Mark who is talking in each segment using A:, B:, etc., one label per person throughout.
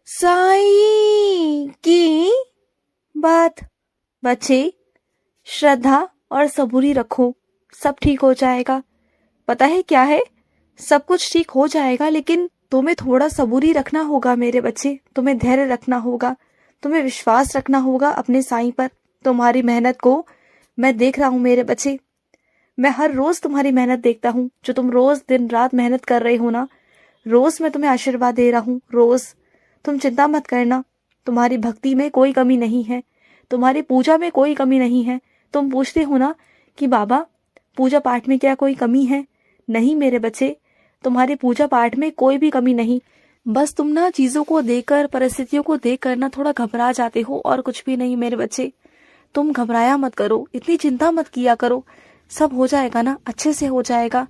A: साईं की बात। बच्चे, श्रद्धा और सबूरी रखो, सब ठीक हो जाएगा। पता है क्या है, सब कुछ ठीक हो जाएगा, लेकिन तुम्हें थोड़ा सबूरी रखना होगा मेरे बच्चे। तुम्हें धैर्य रखना होगा, तुम्हें विश्वास रखना होगा अपने साईं पर। तुम्हारी मेहनत को मैं देख रहा हूँ मेरे बच्चे। मैं हर रोज तुम्हारी मेहनत देखता हूँ, जो तुम रोज दिन रात मेहनत कर रहे हो ना। रोज मैं तुम्हें आशीर्वाद दे रहा हूँ, रोज। तुम चिंता मत करना, तुम्हारी भक्ति में कोई कमी नहीं है, तुम्हारी पूजा में कोई कमी नहीं है। तुम पूछते हो ना कि बाबा पूजा पाठ में क्या कोई कमी है? नहीं मेरे बच्चे, तुम्हारी पूजा पाठ में कोई भी कमी नहीं। बस तुम ना चीजों को देखकर, परिस्थितियों को देखकर ना थोड़ा घबरा जाते हो, और कुछ भी नहीं मेरे बच्चे। तुम घबराया मत करो, इतनी चिंता मत किया करो। सब हो जाएगा ना, अच्छे से हो जाएगा।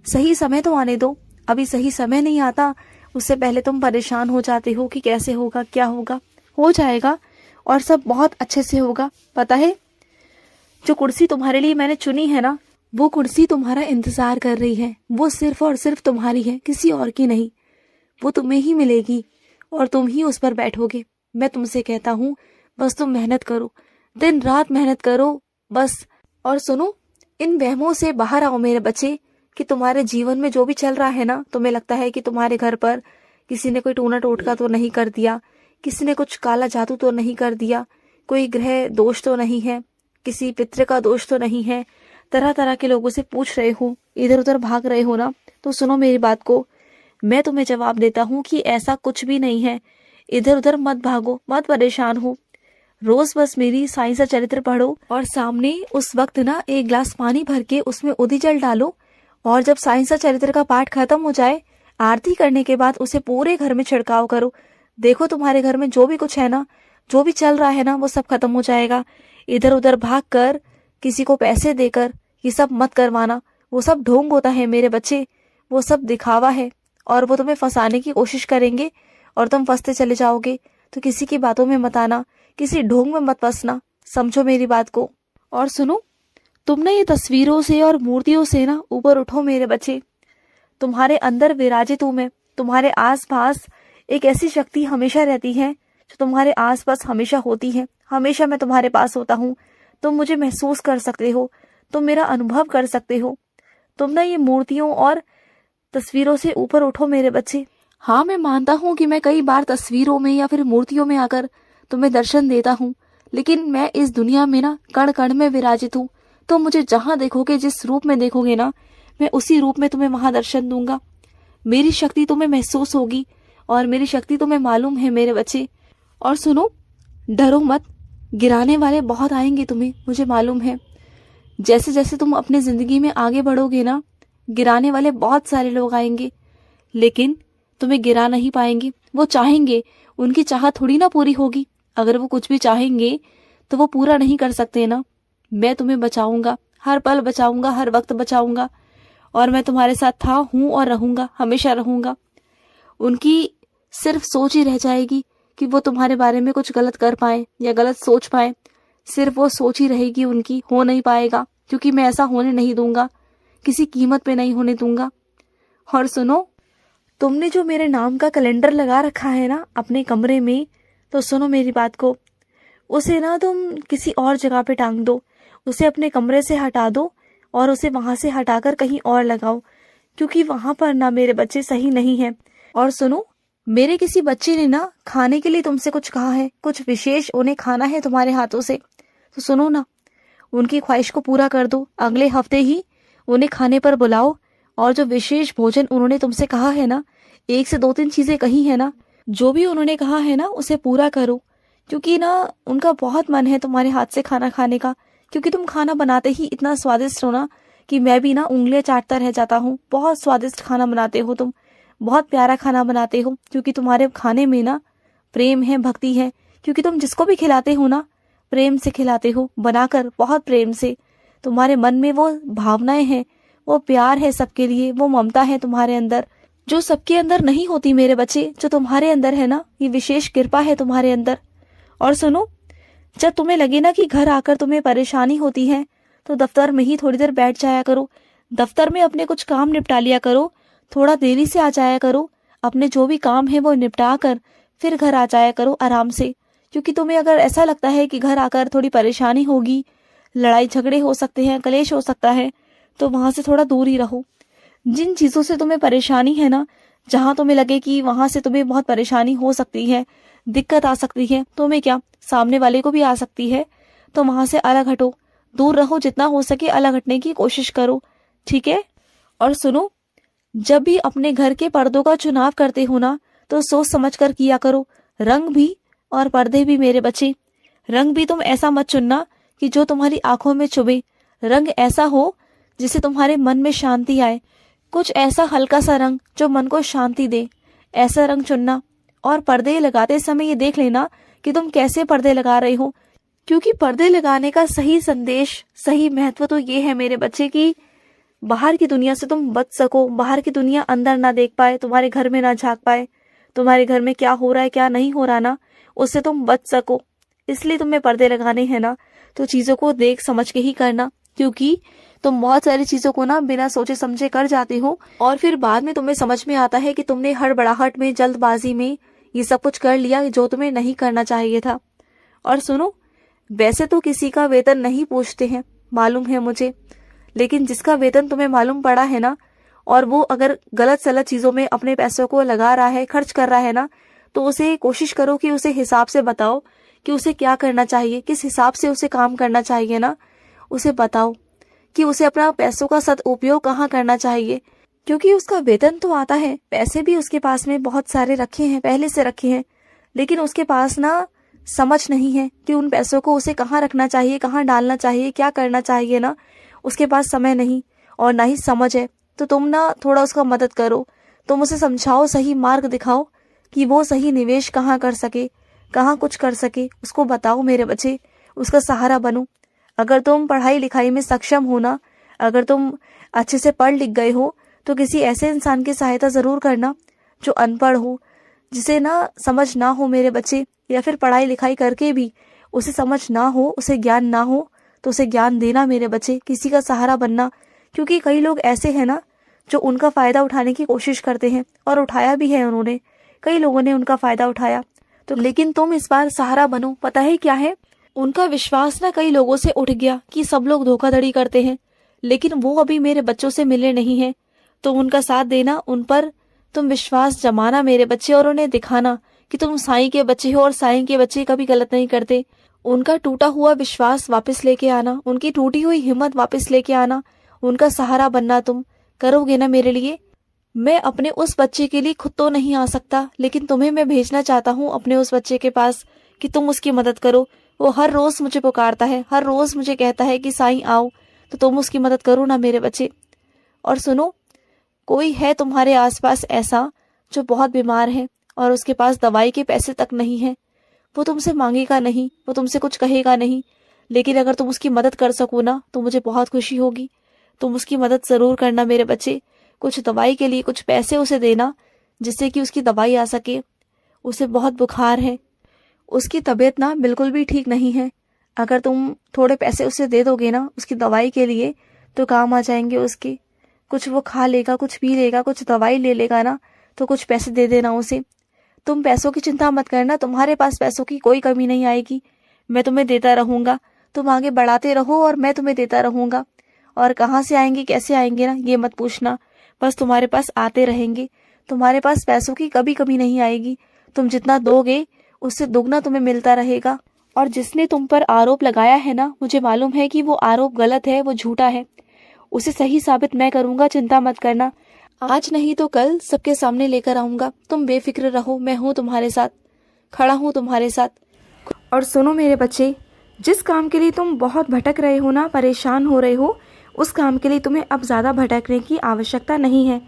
A: सही समय तो आने दो, अभी सही समय नहीं आता, उससे पहले तुम परेशान हो जाते हो कि कैसे होगा, क्या होगा। हो जाएगा और सब बहुत अच्छे से होगा। पता है, जो कुर्सी तुम्हारे लिए मैंने चुनी है ना, वो कुर्सी तुम्हारा इंतजार कर रही है। वो सिर्फ और सिर्फ तुम्हारी है, किसी और की नहीं। वो तुम्हें ही मिलेगी और तुम ही उस पर बैठोगे। मैं तुमसे कहता हूँ, बस तुम मेहनत करो, दिन रात मेहनत करो बस। और सुनो, इन वहमों से बाहर आओ मेरे बच्चे, कि तुम्हारे जीवन में जो भी चल रहा है ना, तुम्हें लगता है कि तुम्हारे घर पर किसी ने कोई टूना टोटका तो नहीं कर दिया, किसी ने कुछ काला जादू तो नहीं कर दिया, कोई ग्रह दोष तो नहीं है, किसी पितृ का दोष तो नहीं है। तरह तरह के लोगों से पूछ रहे हो, इधर उधर भाग रहे हो ना, तो सुनो मेरी बात को। मैं तुम्हें जवाब देता हूँ कि ऐसा कुछ भी नहीं है। इधर उधर मत भागो, मत परेशान हो। रोज बस मेरी साईं सा चरित्र पढ़ो, और सामने उस वक्त ना एक गिलास पानी भर के उसमें उदी जल डालो, और जब साईं सा चरित्र का पाठ खत्म हो जाए, आरती करने के बाद उसे पूरे घर में छिड़काव करो। देखो तुम्हारे घर में जो भी कुछ है ना, जो भी चल रहा है ना, वो सब खत्म हो जाएगा। इधर उधर भाग कर, किसी को पैसे देकर ये सब मत करवाना। वो सब ढोंग होता है मेरे बच्चे, वो सब दिखावा है, और वो तुम्हें फंसाने की कोशिश करेंगे और तुम फंसते चले जाओगे। तो किसी की बातों में मत आना, किसी ढोंग में मत फंसना, समझो मेरी बात को। और सुनो, तुम ना ये तस्वीरों से और मूर्तियों से ना ऊपर उठो मेरे बच्चे। तुम्हारे अंदर विराजित हूं मैं, तुम्हारे आस पास एक ऐसी शक्ति हमेशा रहती है, जो तुम्हारे आस पास हमेशा होती है। हमेशा मैं तुम्हारे पास होता हूँ, तुम मुझे महसूस कर सकते हो, तुम मेरा अनुभव कर सकते हो। तुम ना ये मूर्तियों और तस्वीरों से ऊपर उठो मेरे बच्चे। हाँ, मैं मानता हूँ कि मैं कई बार तस्वीरों में या फिर मूर्तियों में आकर तुम्हें दर्शन देता हूँ, लेकिन मैं इस दुनिया में ना कण कण में विराजित हूँ। तो मुझे जहां देखोगे, जिस रूप में देखोगे ना, मैं उसी रूप में तुम्हें वहां दर्शन दूंगा। मेरी शक्ति तुम्हें महसूस होगी, और मेरी शक्ति तुम्हें मालूम है मेरे बच्चे। और सुनो, डरो मत, गिराने वाले बहुत आएंगे तुम्हें, मुझे मालूम है। जैसे जैसे तुम अपने जिंदगी में आगे बढ़ोगे ना, गिराने वाले बहुत सारे लोग आएंगे, लेकिन तुम्हें गिरा नहीं पाएंगे। वो चाहेंगे, उनकी चाह थोड़ी ना पूरी होगी। अगर वो कुछ भी चाहेंगे तो वो पूरा नहीं कर सकते ना। मैं तुम्हें बचाऊंगा, हर पल बचाऊंगा, हर वक्त बचाऊंगा, और मैं तुम्हारे साथ था, हूं और रहूंगा, हमेशा रहूंगा। उनकी सिर्फ सोच ही रह जाएगी कि वो तुम्हारे बारे में कुछ गलत कर पाए या गलत सोच पाए। सिर्फ वो सोच ही रहेगी उनकी, हो नहीं पाएगा, क्योंकि मैं ऐसा होने नहीं दूंगा, किसी कीमत पे नहीं होने दूंगा। और सुनो, तुमने जो मेरे नाम का कैलेंडर लगा रखा है ना अपने कमरे में, तो सुनो मेरी बात को, उसे ना तुम किसी और जगह पे टांग दो, उसे अपने कमरे से हटा दो, और उसे वहां से हटाकर कहीं और लगाओ, क्योंकि वहां पर ना मेरे बच्चे सही नहीं है। और सुनो, मेरे किसी बच्चे ने ना खाने के लिए तुमसे कुछ कहा है, कुछ विशेष उन्हें खाना है तुम्हारे हाथों से। तो सुनो ना, उनकी ख्वाहिश को पूरा कर दो। अगले हफ्ते ही उन्हें खाने पर बुलाओ, और जो विशेष भोजन उन्होंने तुमसे कहा है ना, 1 से 2-3 चीजें कही है ना, जो भी उन्होंने कहा है ना, उसे पूरा करो। क्योंकि ना उनका बहुत मन है तुम्हारे हाथ से खाना खाने का, क्योंकि तुम खाना बनाते ही इतना स्वादिष्ट हो ना, कि मैं भी ना उंगलियां चाटता रह जाता हूँ। बहुत स्वादिष्ट खाना बनाते हो तुम, बहुत प्यारा खाना बनाते हो, क्योंकि तुम्हारे खाने में ना प्रेम है, भक्ति है। क्योंकि तुम जिसको भी खिलाते हो ना, प्रेम से खिलाते हो, बनाकर बहुत प्रेम से। तुम्हारे मन में वो भावनाएं हैं, वो प्यार है सबके लिए, वो ममता है तुम्हारे अंदर, जो सबके अंदर नहीं होती मेरे बच्चे, जो तुम्हारे अंदर है ना, ये विशेष कृपा है तुम्हारे अंदर। और सुनो, जब तुम्हें लगे ना कि घर आकर तुम्हें परेशानी होती है, तो दफ्तर में ही थोड़ी देर बैठ जाया करो। दफ्तर में अपने कुछ काम निपटा लिया करो, थोड़ा देरी से आ जाया करो, अपने जो भी काम है वो निपटा कर फिर घर आ जाया करो आराम से। क्योंकि तुम्हें अगर ऐसा लगता है कि घर आकर थोड़ी परेशानी होगी, लड़ाई झगड़े हो सकते हैं, कलेश हो सकता है, तो वहां से थोड़ा दूर ही रहो। जिन चीजों से तुम्हें परेशानी है ना, जहां तुम्हें लगे कि वहां से तुम्हें बहुत परेशानी हो सकती है, दिक्कत आ सकती है, तुम्हें क्या सामने वाले को भी आ सकती है, तो वहां से अलग हटो, दूर रहो, जितना हो सके अलग हटने की कोशिश करो, ठीक है। और सुनो, जब भी अपने घर के पर्दों का चुनाव करते हो ना, तो सोच समझ कर किया करो, रंग भी और पर्दे भी मेरे बच्चे। रंग भी तुम ऐसा मत चुनना कि जो तुम्हारी आंखों में चुभे, रंग ऐसा हो जिससे तुम्हारे मन में शांति आए, कुछ ऐसा हल्का सा रंग जो मन को शांति दे, ऐसा रंग चुनना। और पर्दे लगाते समय ये देख लेना कि तुम कैसे पर्दे लगा रहे हो, क्योंकि पर्दे लगाने का सही संदेश, सही महत्व तो ये है मेरे बच्चे कि बाहर की दुनिया से तुम बच सको, बाहर की दुनिया अंदर ना देख पाए, तुम्हारे घर में ना झांक पाए, तुम्हारे घर में क्या हो रहा है क्या नहीं हो रहा ना, उससे तुम बच सको। इसलिए तुम्हें पर्दे लगाने हैं ना, तो चीजों को देख समझ के ही करना, क्योंकि तुम बहुत सारी चीजों को ना बिना सोचे समझे कर जाते हो और फिर बाद में तुम्हें समझ में आता है कि तुमने हड़बड़ाहट में, जल्दबाजी में ये सब कुछ कर लिया जो तुम्हें नहीं करना चाहिए था। और सुनो, वैसे तो किसी का वेतन नहीं पूछते हैं, मालूम है मुझे, लेकिन जिसका वेतन तुम्हें मालूम पड़ा है ना, और वो अगर गलत सलत चीजों में अपने पैसों को लगा रहा है, खर्च कर रहा है ना, तो उसे कोशिश करो कि उसे हिसाब से बताओ कि उसे क्या करना चाहिए, किस हिसाब से उसे काम करना चाहिए ना, उसे बताओ कि उसे अपना पैसों का सदुपयोग कहाँ करना चाहिए। क्योंकि उसका वेतन तो आता है, पैसे भी उसके पास में बहुत सारे रखे हैं, पहले से रखे हैं, लेकिन उसके पास ना समझ नहीं है कि उन पैसों को उसे कहाँ रखना चाहिए, कहाँ डालना चाहिए, क्या करना चाहिए ना, उसके पास समय नहीं और ना ही समझ है। तो तुम ना थोड़ा उसका मदद करो, तुम उसे समझाओ, सही मार्ग दिखाओ कि वो सही निवेश कहाँ कर सके, कहाँ कुछ कर सके, उसको बताओ मेरे बच्चे, उसका सहारा बनो। अगर तुम पढ़ाई लिखाई में सक्षम हो ना, अगर तुम अच्छे से पढ़ लिख गए हो, तो किसी ऐसे इंसान की सहायता जरूर करना जो अनपढ़ हो, जिसे ना समझ ना हो मेरे बच्चे, या फिर पढ़ाई लिखाई करके भी उसे समझ ना हो, उसे ज्ञान ना हो, तो उसे ज्ञान देना मेरे बच्चे, किसी का सहारा बनना। क्योंकि कई लोग ऐसे हैं ना जो उनका फायदा उठाने की कोशिश करते हैं, और उठाया भी है उन्होंने, कई लोगों ने उनका फायदा उठाया। तो लेकिन तुम इस बार सहारा बनो। पता है क्या है, उनका विश्वास ना कई लोगों से उठ गया कि सब लोग धोखाधड़ी करते हैं, लेकिन वो अभी मेरे बच्चों से मिले नहीं हैं। तो उनका साथ देना, उन पर तुम विश्वास जमाना मेरे बच्चे, और उन्हें दिखाना कि तुम साईं के बच्चे हो और साईं के बच्चे कभी गलत नहीं करते। उनका टूटा हुआ विश्वास वापस लेके आना, उनकी टूटी हुई हिम्मत वापस लेके आना, उनका सहारा बनना। तुम करोगे ना मेरे लिए? मैं अपने उस बच्चे के लिए खुद तो नहीं आ सकता, लेकिन तुम्हें मैं भेजना चाहता हूँ अपने उस बच्चे के पास कि तुम उसकी मदद करो। वो हर रोज मुझे पुकारता है, हर रोज मुझे कहता है कि साईं आओ, तो तुम उसकी मदद करो ना मेरे बच्चे। और सुनो, कोई है तुम्हारे आसपास ऐसा जो बहुत बीमार है और उसके पास दवाई के पैसे तक नहीं है, वो तुमसे मांगेगा नहीं, वो तुमसे कुछ कहेगा नहीं, लेकिन अगर तुम उसकी मदद कर सको ना, तो मुझे बहुत खुशी होगी। तुम उसकी मदद जरूर करना मेरे बच्चे, कुछ दवाई के लिए कुछ पैसे उसे देना, जिससे कि उसकी दवाई आ सके। उसे बहुत बुखार है, उसकी तबीयत ना बिल्कुल भी ठीक नहीं है। अगर तुम थोड़े पैसे उसे दे दोगे ना उसकी दवाई के लिए, तो काम आ जाएंगे उसके। कुछ वो खा लेगा, कुछ पी लेगा, कुछ दवाई ले लेगा ना, तो कुछ पैसे दे देना उसे। तुम पैसों की चिंता मत करना, तुम्हारे पास पैसों की कोई कमी नहीं आएगी, मैं तुम्हें देता रहूंगा। तुम आगे बढ़ाते रहो और मैं तुम्हें देता रहूंगा। और कहाँ से आएंगे, कैसे आएंगे ना, ये मत पूछना, बस तुम्हारे पास आते रहेंगे। तुम्हारे पास पैसों की कभी कमी नहीं आएगी, तुम जितना दोगे उससे दुगना तुम्हें मिलता रहेगा। और जिसने तुम पर आरोप लगाया है ना, मुझे मालूम है कि वो आरोप गलत है, वो झूठा है, उसे सही साबित मैं करूंगा, चिंता मत करना। आज नहीं तो कल सबके सामने लेकर आऊंगा, तुम बेफिक्र रहो, मैं हूँ तुम्हारे साथ, खड़ा हूँ तुम्हारे साथ। और सुनो मेरे बच्चे, जिस काम के लिए तुम बहुत भटक रहे हो ना, परेशान हो रहे हो, उस काम के लिए तुम्हें अब ज्यादा भटकने की आवश्यकता नहीं है।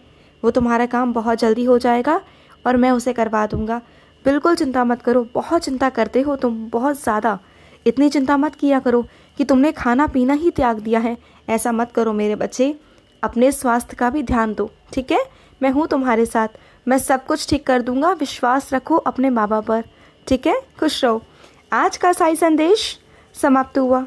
A: वो तुम्हारा काम बहुत जल्दी हो जाएगा और मैं उसे करवा दूंगा। बिल्कुल चिंता मत करो, बहुत चिंता करते हो तुम, बहुत ज्यादा। इतनी चिंता मत किया करो कि तुमने खाना पीना ही त्याग दिया है, ऐसा मत करो मेरे बच्चे। अपने स्वास्थ्य का भी ध्यान दो, ठीक है? मैं हूँ तुम्हारे साथ, मैं सब कुछ ठीक कर दूंगा, विश्वास रखो अपने बाबा पर, ठीक है? खुश रहो। आज का साई संदेश समाप्त हुआ।